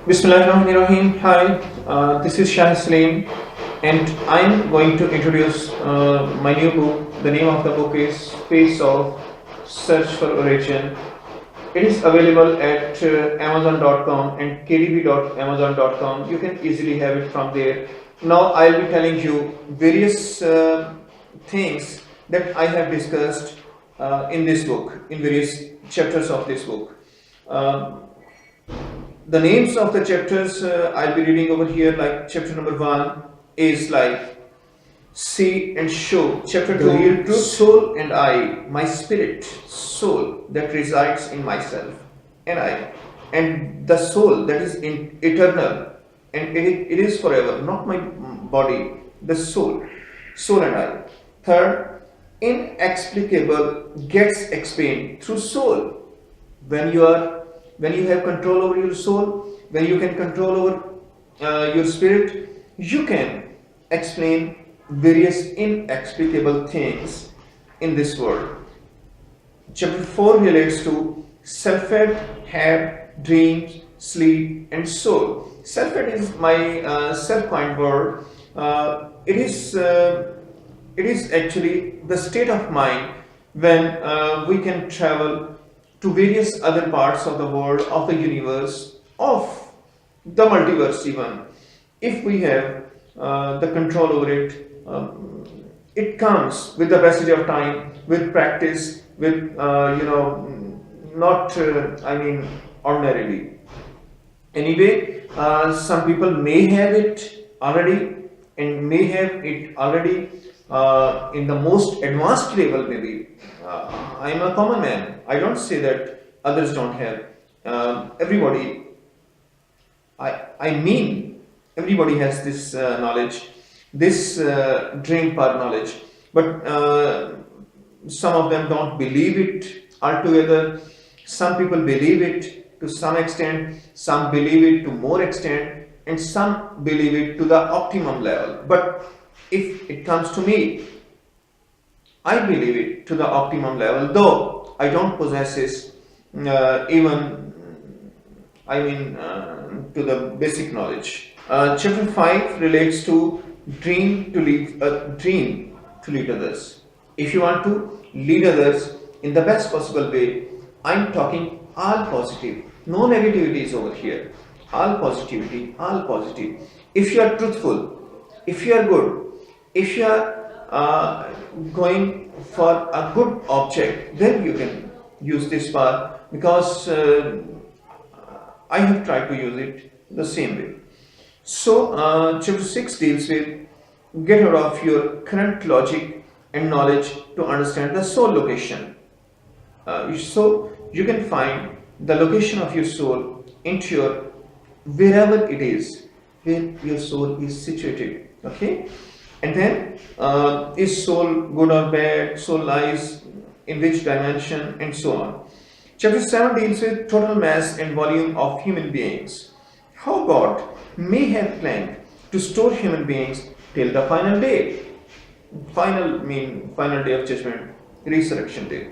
Bismillahirrahmanirrahim. Hi, this is Saleem, and I'm going to introduce my new book. The name of the book is Space of Search for Origin. It is available at Amazon.com and kdb.amazon.com. You can easily have it from there. Now I'll be telling you various things that I have discussed in this book, in various chapters of this book. Um the names of the chapters I'll be reading over here, like chapter number 1 is like see and show. Chapter The 2, real truth. soul and I, my spirit, soul that resides in myself, and I, and the soul that is eternal, and it is forever, not my body, the soul and I. Third, inexplicable gets explained through soul. when you are when you have control over your soul, when you can control over your spirit, you can explain various inexplicable things in this world. Chapter 4 relates to self-ed, have, dreams, sleep, and soul. Self-ed is my self-coined word. It is actually the state of mind when we can travel to various other parts of the world, of the universe, of the multiverse even. If we have the control over it, it comes with the passage of time, with practice, with not ordinarily. Anyway, some people may have it already, and may have it already in the most advanced level, maybe. I am a common man. I don't say that others don't have. Everybody, I mean, everybody has this knowledge, this dream part knowledge, but some of them don't believe it altogether. Some people believe it to some extent, some believe it to more extent, and some believe it to the optimum level. But if it comes to me, I believe it to the optimum level, though I don't possess it even, to the basic knowledge. Chapter 5 relates to dream to lead others. If you want to lead others in the best possible way, I'm talking all positive. No negativity is over here. All positivity, all positive. If you are truthful, if you are good, if you are going for a good object, then you can use this path, because I have tried to use it the same way. So, chapter 6 deals with get out of your current logic and knowledge to understand the soul location. So, you can find the location of your soul into your wherever it is, where your soul is situated. Okay, and then is soul good or bad? Soul lies in which dimension, and so on. Chapter 7 deals with total mass and volume of human beings. How God may have planned to store human beings till the final day. Final day of judgment, resurrection day.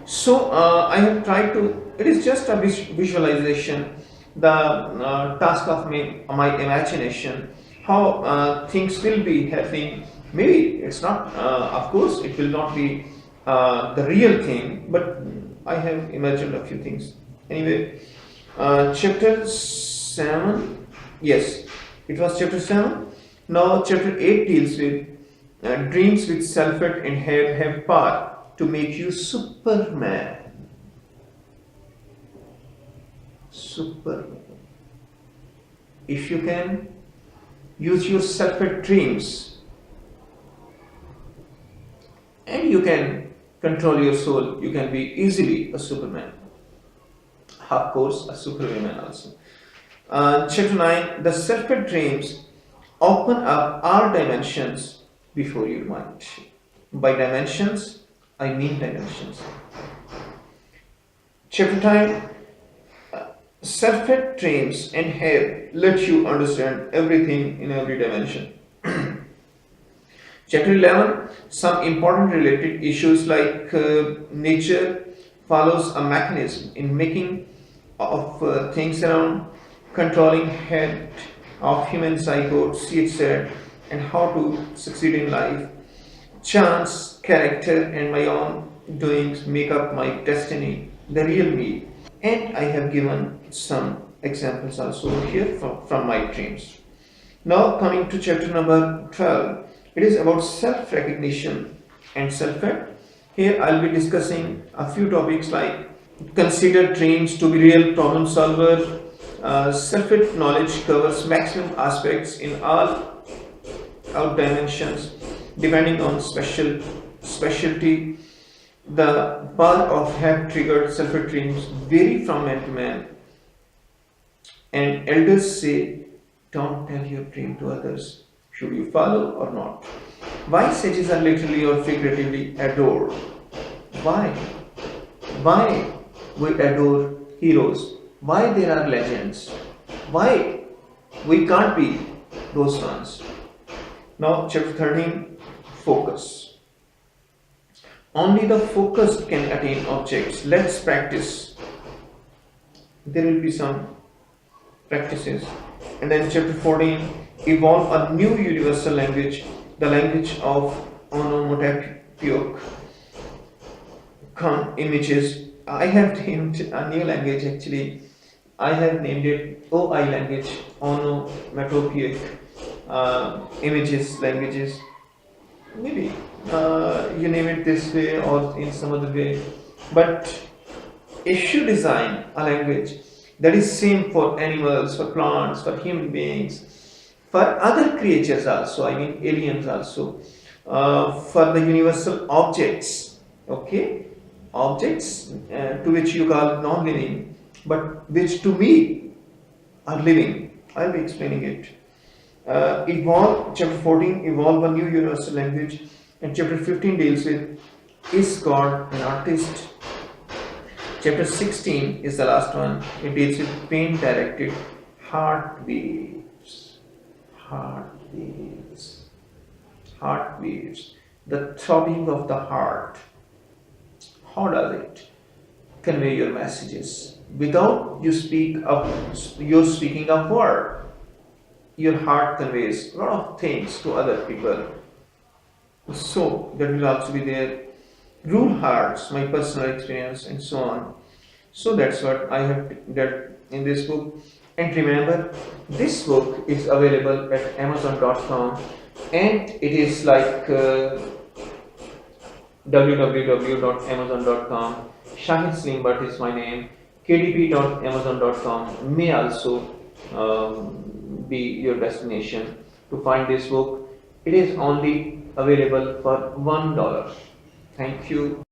So I have tried to, it is just a visualization, the task of my imagination, how things will be happening. Maybe it's not, of course, it will not be the real thing, but I have imagined a few things. Anyway, chapter 7, yes, it was chapter 7. Now, chapter 8 deals with dreams with self-ed and have power to make you Superman. Superman. If you can use your self-ed dreams and you can control your soul, you can be easily a Superman. Of course, a superwoman also. Chapter 9, the self-ed dreams open up all dimensions before your mind. By dimensions, I mean dimensions. Chapter 10, self-ed dreams and have let you understand everything in every dimension. Chapter 11, some important related issues like nature follows a mechanism in making of things around. controlling head of human psychote, see it said, and how to succeed in life. Chance, character, and my own doings make up my destiny, the real me. And I have given some examples also here from my dreams. Now, coming to chapter number 12, it is about self recognition and self help. Here, I'll be discussing a few topics like consider dreams to be real problem solver. Self help knowledge covers maximum aspects in all out dimensions depending on specialty. The power of have triggered self help dreams vary from man to man, and elders say, don't tell your dream to others. Should you follow or not? Why sages are literally or figuratively adored? Why? Why we adore heroes? Why there are legends? Why we can't be those ones? Now, chapter 13, focus. Only the focused can attain objects. Let's practice. There will be some practices. And then chapter 14, evolve a new universal language, the language of onomatopoeic images. I have named a new language actually. I have named it OI language, onomatopoeic images, languages. Maybe you name it this way or in some other way. But if you design a language that is same for animals, for plants, for human beings, for other creatures also, I mean aliens also, for the universal objects, okay, objects to which you call non-living, but which to me are living. I'll be explaining it. Evolve, chapter 14, evolve a new universal language, and chapter 15 deals with is God an artist? Chapter 16 is the last one. It deals with pain directed heartbeats. Heartbeats. Heartbeats. The throbbing of the heart. How does it convey your messages? Without you speaking a word, your heart conveys a lot of things to other people. So that will also be there. Rule hearts, my personal experience, and so on. So that's what I have done in this book. And remember, this book is available at Amazon.com, and it is like www.amazon.com. Shahid Saleem Bhatt is my name. kdp.amazon.com may also be your destination to find this book. It is only available for $1. Thank you.